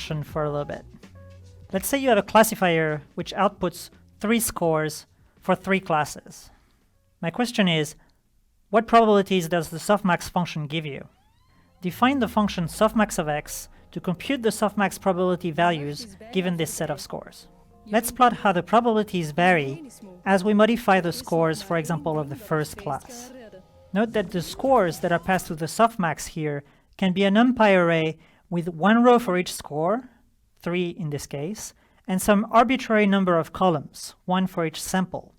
function for a little bit. Let's say you have a classifier which outputs 3 scores for 3 classes. My question is, what probabilities does the softmax function give you? Define the function softmax of x to compute the softmax probability values given this set of scores. Let's plot how the probabilities vary as we modify the scores, for example, of the first class. Note that the scores that are passed to the softmax here can be a numpy array with 1 row for each score, 3 in this case, and some arbitrary number of columns, 1 for each sample.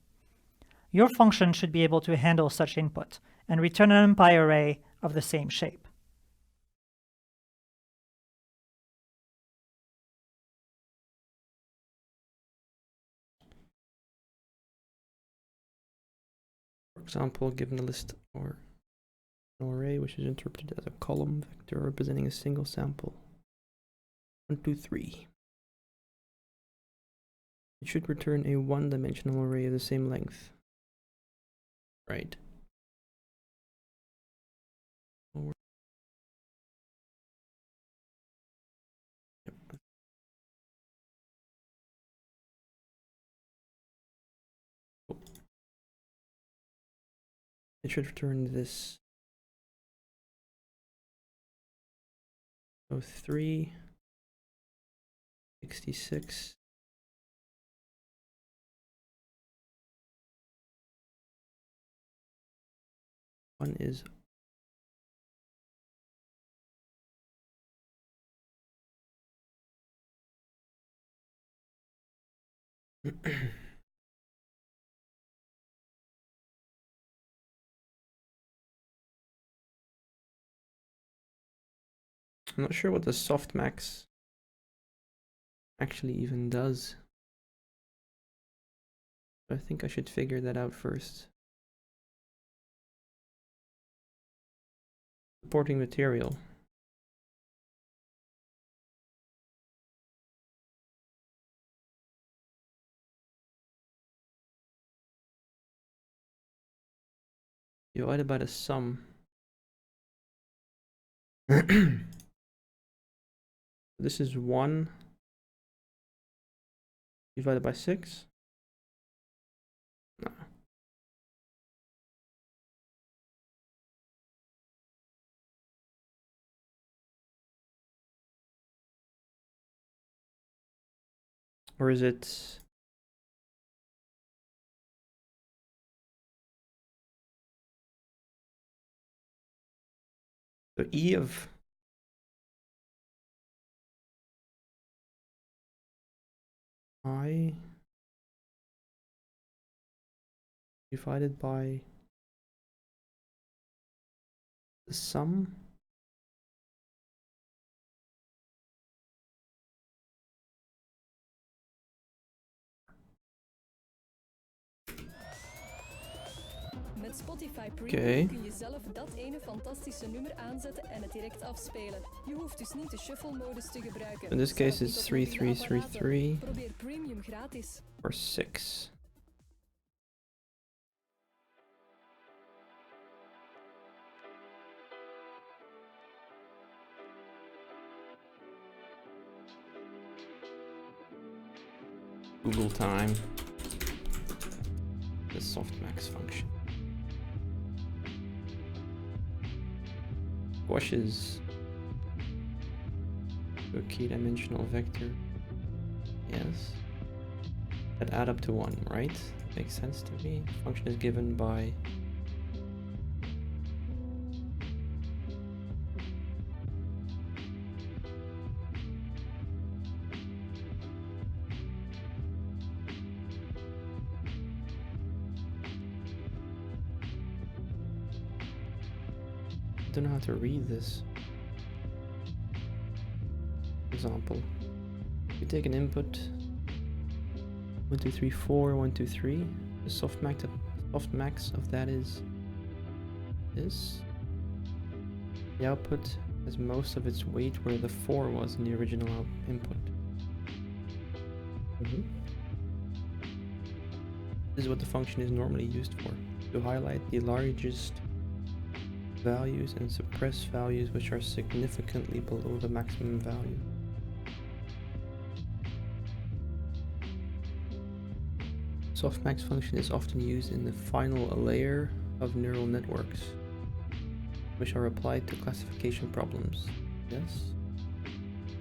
Your function should be able to handle such input and return an numpy array of the same shape. For example, given a list or an array which is interpreted as a column vector representing a single sample, 1, 2, 3. It should return a one-dimensional array of the same length. Right. Yep. Oh. It should return this. So 3, 66. One is I'm not sure what the softmax actually even does. I think I should figure that out first. Supporting material. Divided by the sum. This is 1 divided by 6. No. Or is it the E of I divided by the sum? Met Spotify Premium kun je zelf dat ene fantastische nummer aanzetten en het direct afspelen. Je hoeft dus niet de shuffle-modus te gebruiken. In this case it's 3333. Probeer Premium gratis. Or 6. Google time. The softmax function. Squashes to a key-dimensional vector. Yes. That add up to 1, right? Makes sense to me. Function is given by I don't know how to read this. For example, if you take an input 1, 2, 3, 4, 1, 2, 3, the softmax of that is this. The output has most of its weight where the 4 was in the original input. This is what the function is normally used for, to highlight the largest values and suppress values which are significantly below the maximum value. softmax function is often used in the final layer of neural networks, which are applied to classification problems. Yes.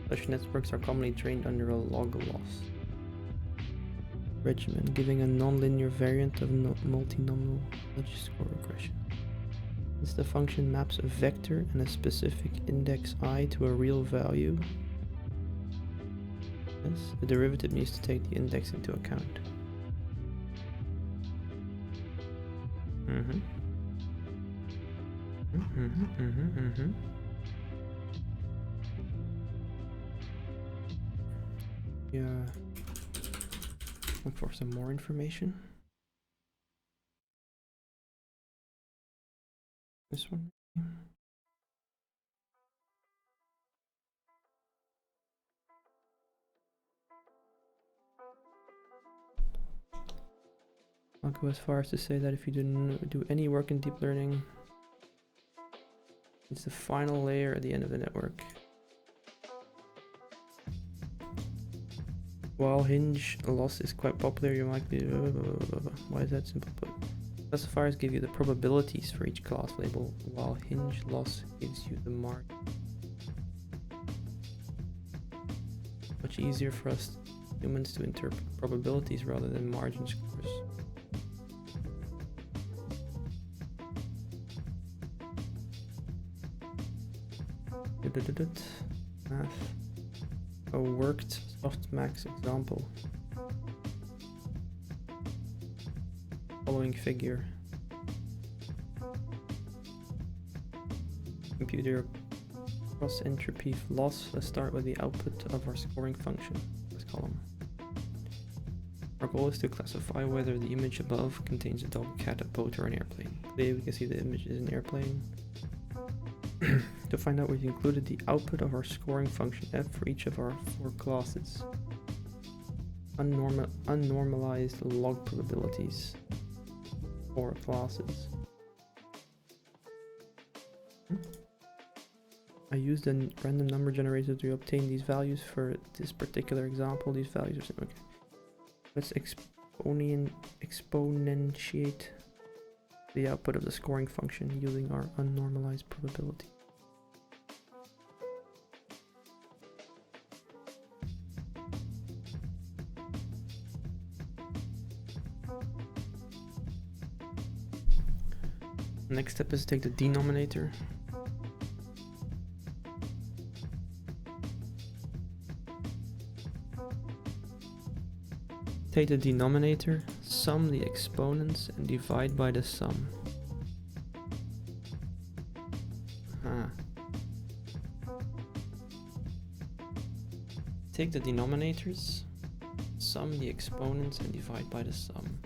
Such networks are commonly trained under a log loss regimen, giving a nonlinear variant of multinomial score regression. Since the function maps a vector and a specific index I to a real value, yes, the derivative needs to take the index into account. Yeah. Look for some more information. This one. I'll go as far as to say that if you didn't do any work in deep learning, it's the final layer at the end of the network. While hinge loss is quite popular, you might be... Why is that simple put? Classifiers give you the probabilities for each class label, while hinge loss gives you the mark. Much easier for us humans to interpret probabilities rather than margin scores. Math. A worked softmax example. Following figure. Computer cross entropy loss. Let's start with the output of our scoring function. First column. Our goal is to classify whether the image above contains a dog, cat, a boat, or an airplane. Today we can see the image is an airplane. To find out, we've included the output of our scoring function f for each of our 4 classes. Unnormalized log probabilities. 4 classes. I used a random number generator to obtain these values for this particular example. These values are okay. Let's exponentiate the output of the scoring function using our unnormalized probability. Next step is to take the denominator. Take the denominator, sum the exponents, and divide by the sum. Take the denominators, sum the exponents, and divide by the sum.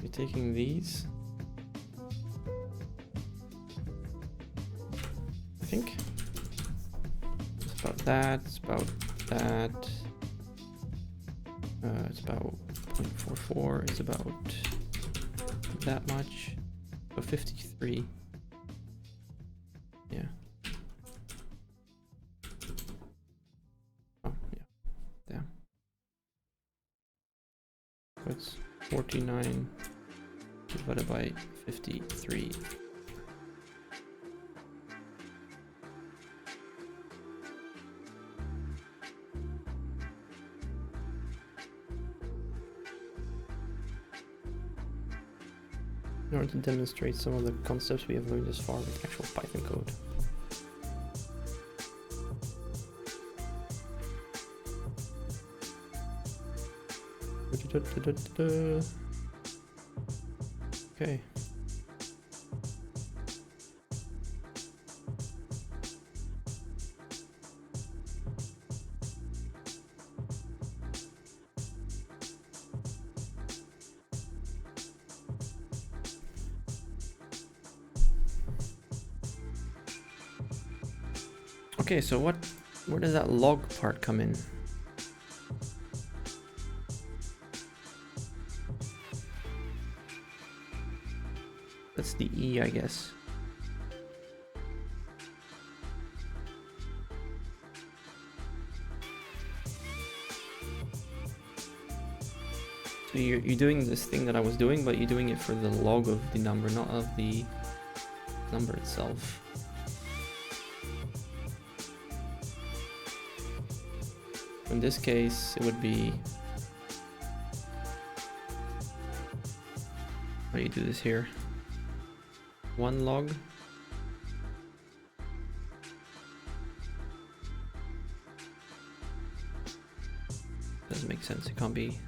You're taking these, I think. It's about that, it's about that. It's about 0.44, it's about that much. So 53. Yeah. Oh, yeah. Damn. So it's 49 divided by 53. In order to demonstrate some of the concepts we have learned thus far with actual Python code. Okay. Okay, so where does that log part come in? That's the E, I guess. So you're doing this thing that I was doing, but you're doing it for the log of the number, not of the number itself. In this case, it would be... How do you do this here? 1 log. Doesn't make sense. It can't be.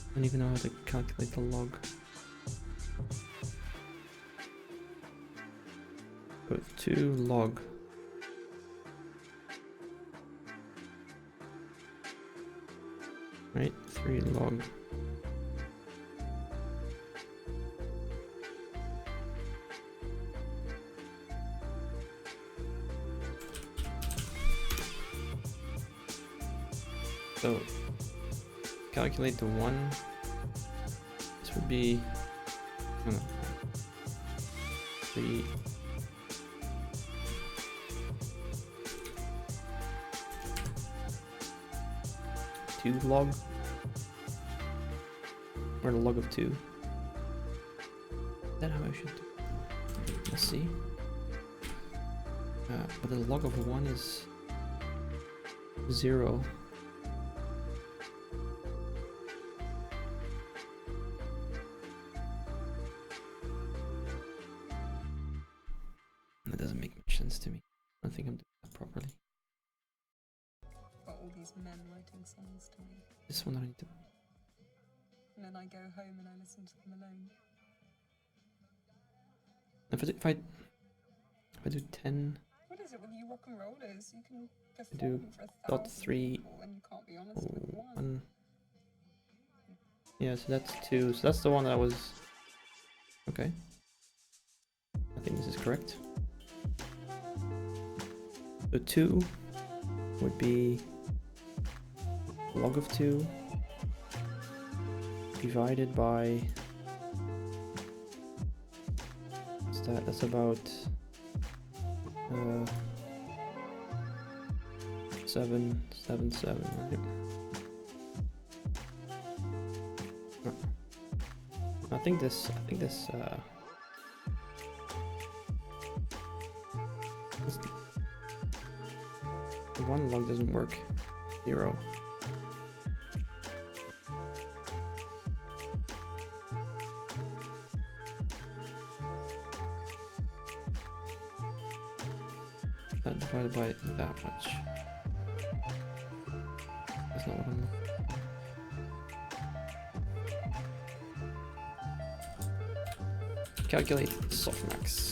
I don't even know how to calculate the log. Put 2 log. Right, 3 log. So calculate the 1. This would be 3 2 log, or the log of 2. Is that how I should do it? Let's see. But the log of 1 is 0. That doesn't make much sense to me. I don't think I'm doing that properly. Got all these men writing songs to me. This one I need to... And then I go home and I listen to them alone. If I do 10... What is it with you rock and rollers? You can I do perform for 1,000 .3 people and you can't be honest with one. 1. Yeah, so that's 2. So that's the one that I was... Okay. I think this is correct. So 2 would be log of 2 divided by... What's that? That's about 777, right? No. I think this the 1 log doesn't work. 0. That divided by that much. That's not what I'm looking for. Calculate softmax.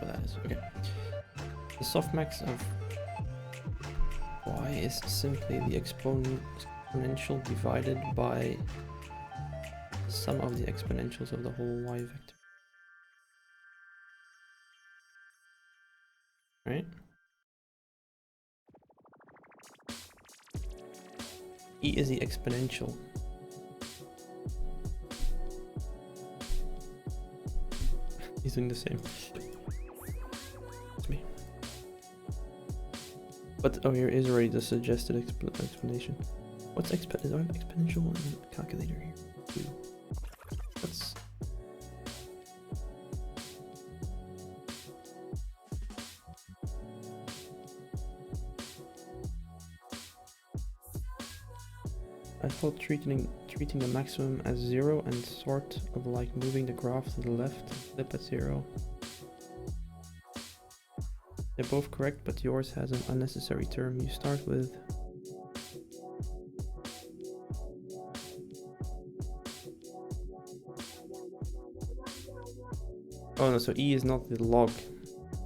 That is okay. The softmax of y is simply the exponential divided by the sum of the exponentials of the whole y vector. Right? E is the exponential doing the same. It's me. But oh, here is already the suggested explanation. What's exponential on the calculator here? Two. What's I thought treating the maximum as 0 and sort of like moving the graph to the left, flip at 0. They're both correct, but yours has an unnecessary term. You start with oh no, so E is not the log,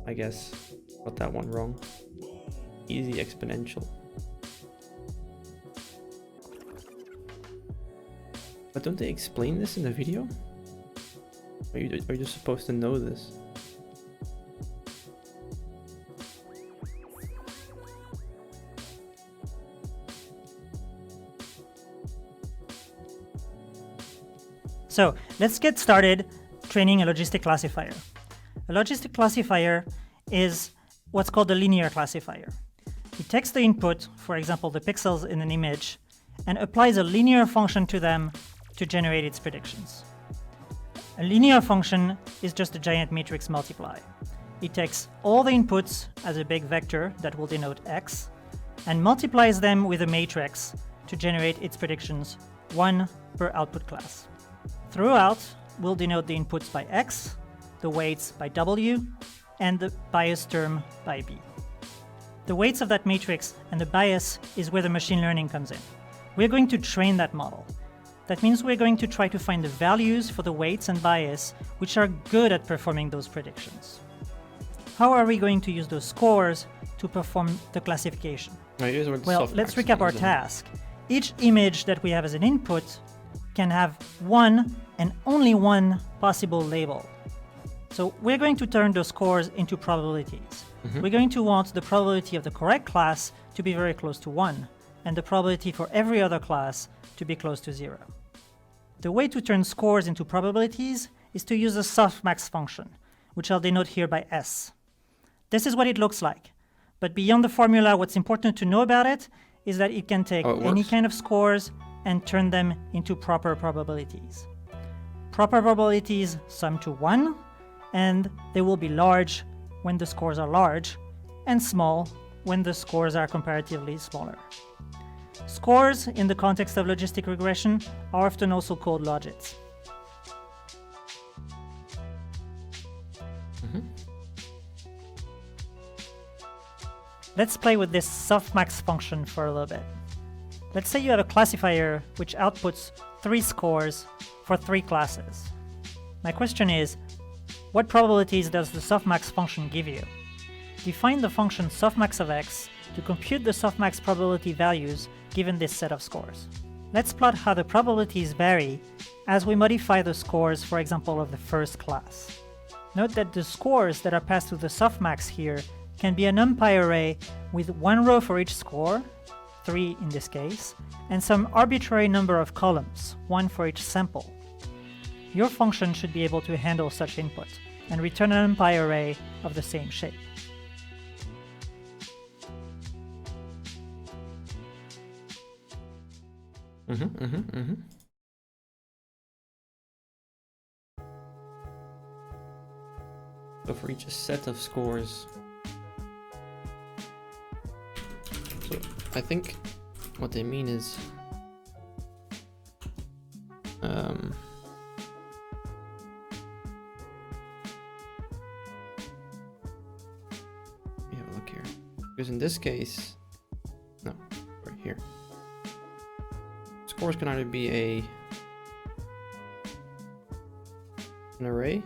I guess. Got that one wrong. E is the exponential. But don't they explain this in the video? Are you just supposed to know this? So let's get started training a logistic classifier. A logistic classifier is what's called a linear classifier. It takes the input, for example, the pixels in an image, and applies a linear function to them to generate its predictions. A linear function is just a giant matrix multiply. It takes all the inputs as a big vector that will denote x, and multiplies them with a matrix to generate its predictions, one per output class. Throughout, we'll denote the inputs by x, the weights by w, and the bias term by b. The weights of that matrix and the bias is where the machine learning comes in. We're going to train that model. That means we're going to try to find the values for the weights and bias which are good at performing those predictions. How are we going to use those scores to perform the classification? Well, let's recap our task. Each image that we have as an input can have one and only one possible label. So we're going to turn those scores into probabilities. We're going to want the probability of the correct class to be very close to 1, and the probability for every other class to be close to 0. The way to turn scores into probabilities is to use a softmax function, which I'll denote here by S. This is what it looks like. But beyond the formula, what's important to know about it is that it can take any kind of scores and turn them into proper probabilities. Proper probabilities sum to 1, and they will be large when the scores are large, and small when the scores are comparatively smaller. Scores, in the context of logistic regression, are often also called logits. Let's play with this softmax function for a little bit. Let's say you have a classifier which outputs 3 scores for 3 classes. My question is, what probabilities does the softmax function give you? Define the function softmax of x to compute the softmax probability values given this set of scores. Let's plot how the probabilities vary as we modify the scores, for example, of the first class. Note that the scores that are passed through the softmax here can be a NumPy array with 1 row for each score, 3 in this case, and some arbitrary number of columns, 1 for each sample. Your function should be able to handle such input and return an NumPy array of the same shape. So for each set of scores, so I think what they mean is let me have a look here, because in this case, no, right here, scores can either be an array,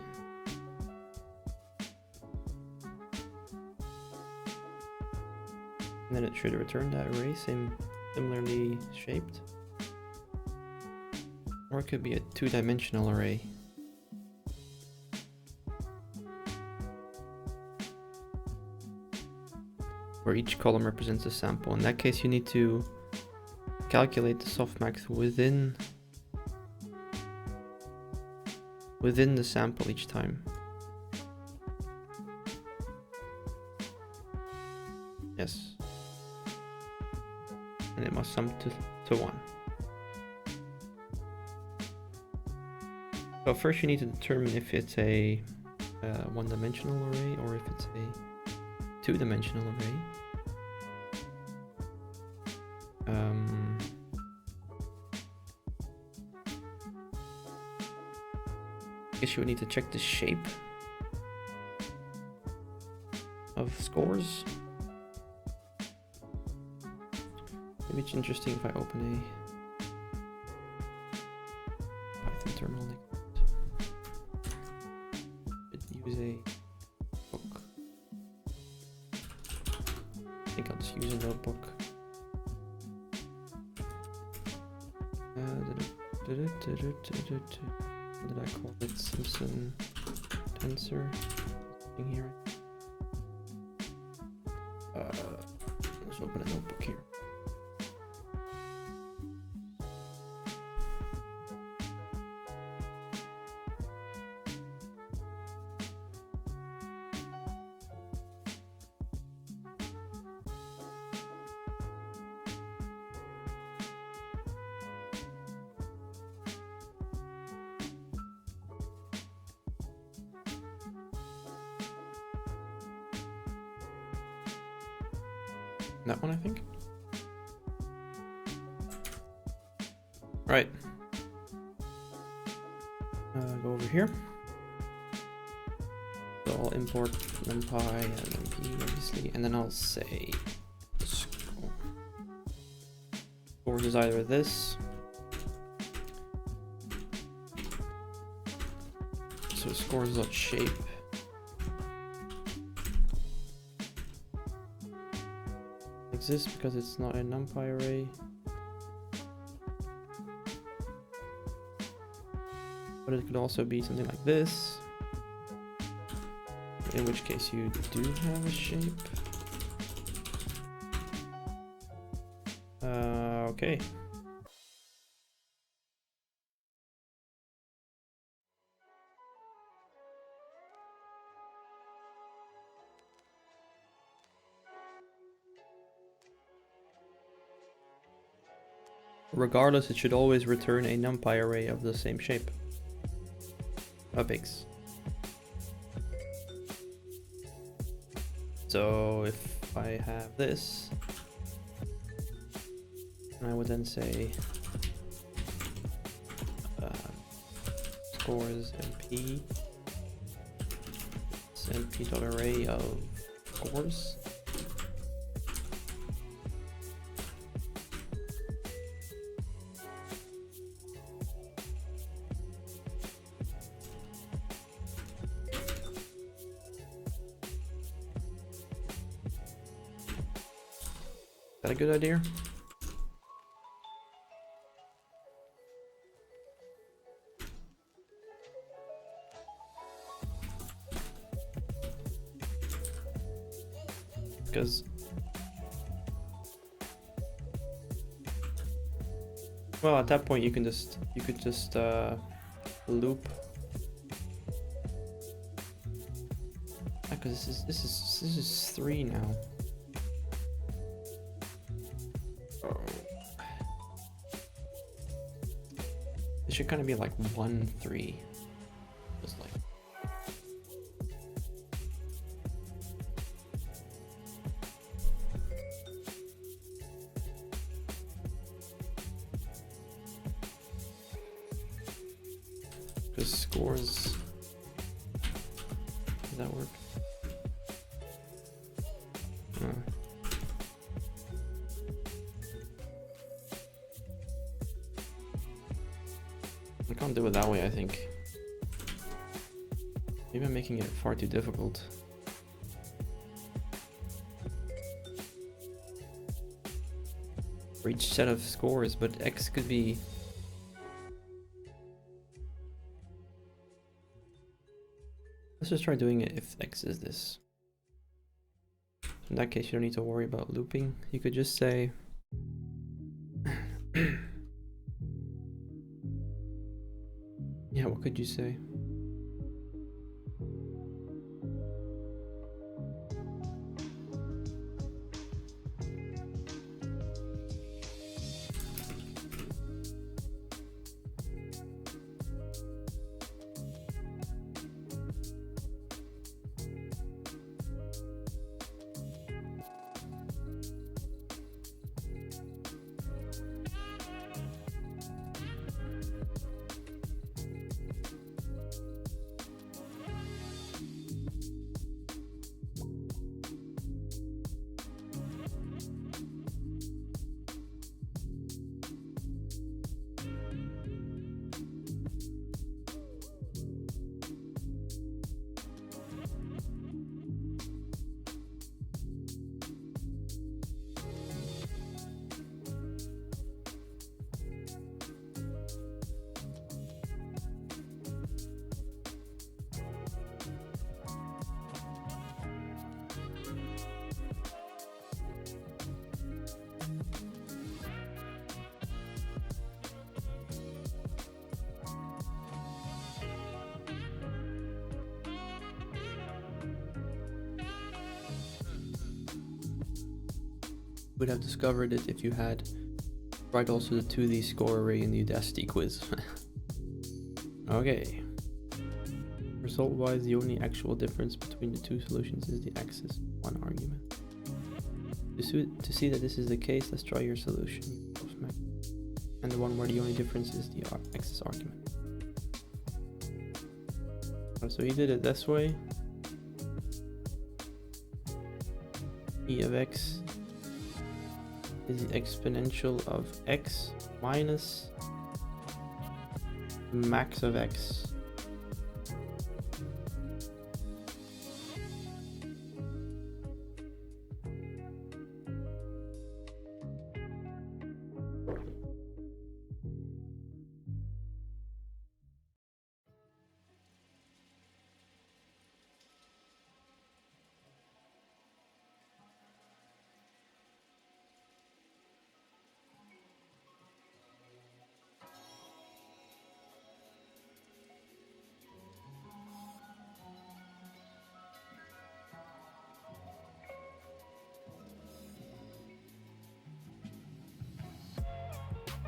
and then it should return that array, similarly shaped, or it could be a 2-dimensional array. Where each column represents a sample. In that case, you need to calculate the softmax within the sample each time. Yes. And it must sum to 1. So first you need to determine if it's a one-dimensional array or if it's a two-dimensional array. I guess you would need to check the shape of scores. Maybe it's interesting if I open a Python terminal like that. Use a book. I think I'll just use a notebook. What did I call it? Simpson tensor thing here. Let's open a notebook here. That one, I think. Right. Go over here. So I'll import numpy and np, obviously, and then I'll say scores is either this. So scores.shape. Exists because it's not a numpy array, but it could also be something like this, in which case you do have a shape. Okay. Regardless, it should always return a numpy array of the same shape. Of x. So if I have this, and I would then say scores np, it's np.array of scores. Is that a good idea? Because well, at that point you could just loop. Because this is 3 now. It should kind of be like 1, 3. Just like. Because scores. Does that work? I can't do it that way, I think. Maybe I'm making it far too difficult. For each set of scores, but x could be... Let's just try doing it if x is this. In that case, you don't need to worry about looping. You could just say... Yeah, what could you say? would have discovered it if you had tried also the 2D score array in the Udacity quiz. Okay. Result-wise, the only actual difference between the two solutions is the axis one argument. To see that this is the case, let's try your solution. And the one where the only difference is the axis argument. So he did it this way. E of x is the exponential of x minus the max of x.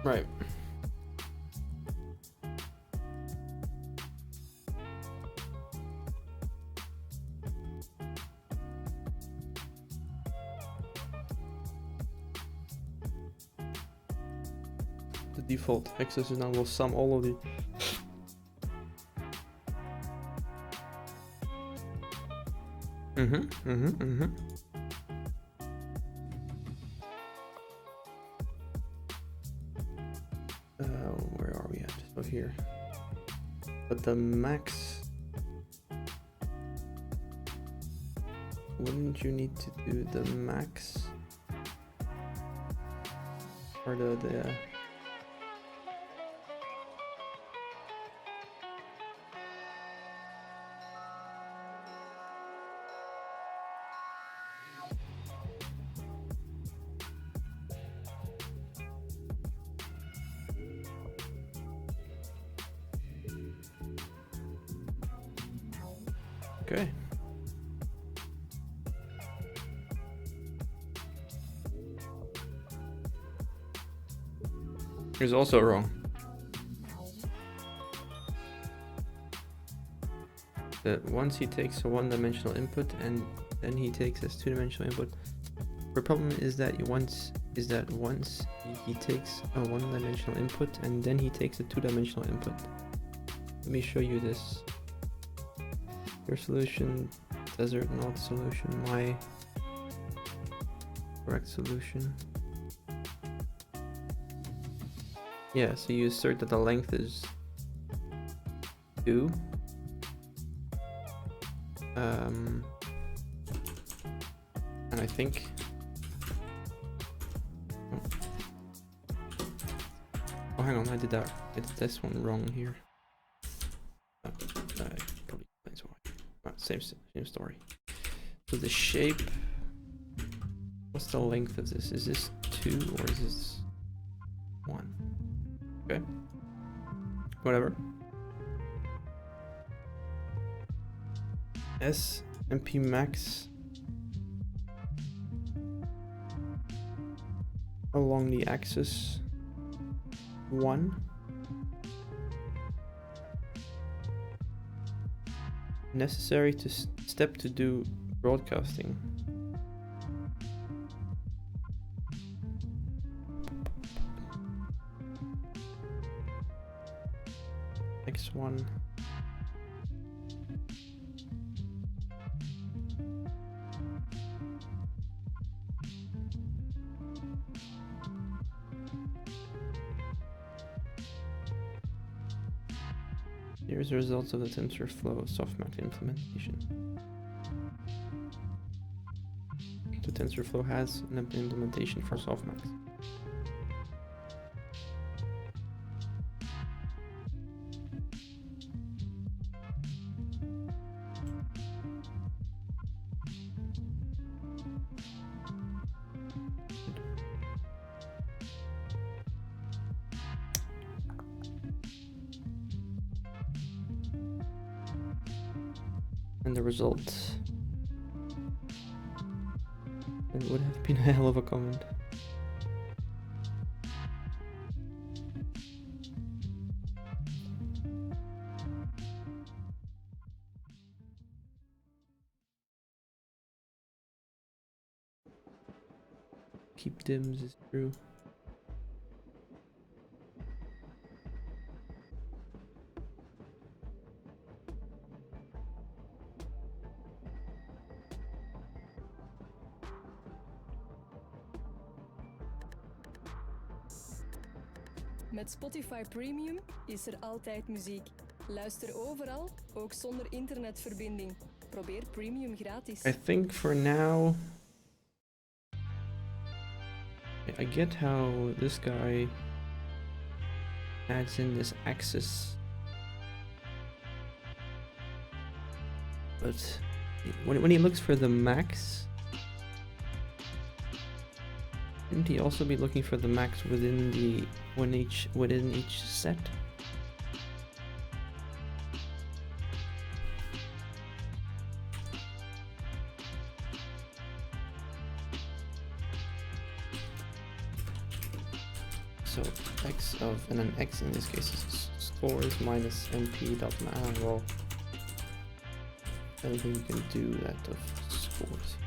Right. The default access now will sum all of the where are we at? So here. But the max, wouldn't you need to do the max or the okay. Here's also wrong. That once he takes a one-dimensional input and then he takes this two-dimensional input. The problem is that once he takes a one-dimensional input and then he takes a two-dimensional input. Let me show you this. Your solution, desert not solution, my correct solution. Yeah, so you assert that the length is 2. And I think oh hang on, I did this one wrong here. Probably explains why. Same story. So the shape, what's the length of this? Is this 2 or is this 1? Okay, whatever. S and P max along the axis 1. Necessary to step to do broadcasting. X1. Here's the results of the TensorFlow softmax implementation. The TensorFlow has an implementation for softmax. And the result, it would have been a hell of a comment. keep dims is true. Met Spotify Premium is er altijd muziek. Luister overal, ook zonder internetverbinding. Probeer Premium gratis. I think for now, I get how this guy adds in this axis, but when he looks for the max, shouldn't he also be looking for the max within each set? So x of, and then x in this case is scores minus np dot well, I don't think you can do that of scores.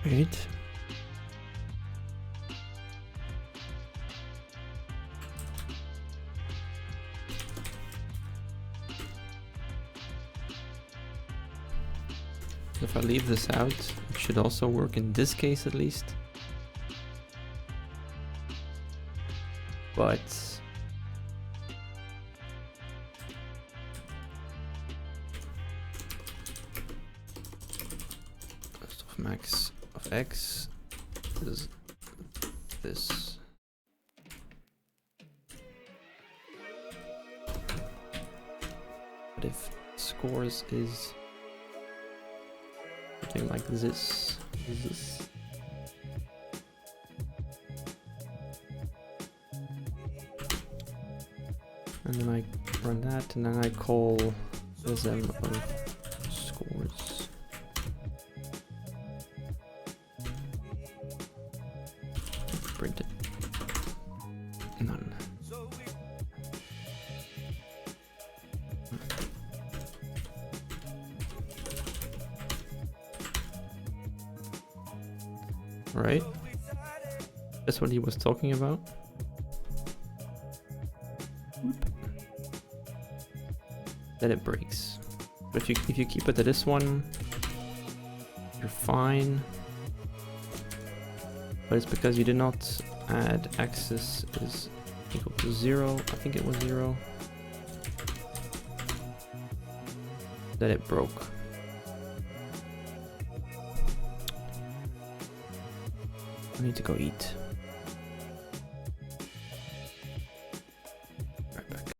Right. If I leave this out, it should also work in this case at least. But max of x is this. But if scores is something like this, and then I run that, and then I call this m of scores. Print it. None. Right? That's what he was talking about. Then it breaks. But if you keep it to this one, you're fine. But it's because you did not add axis is equal to 0. I think it was 0. That it broke. I need to go eat.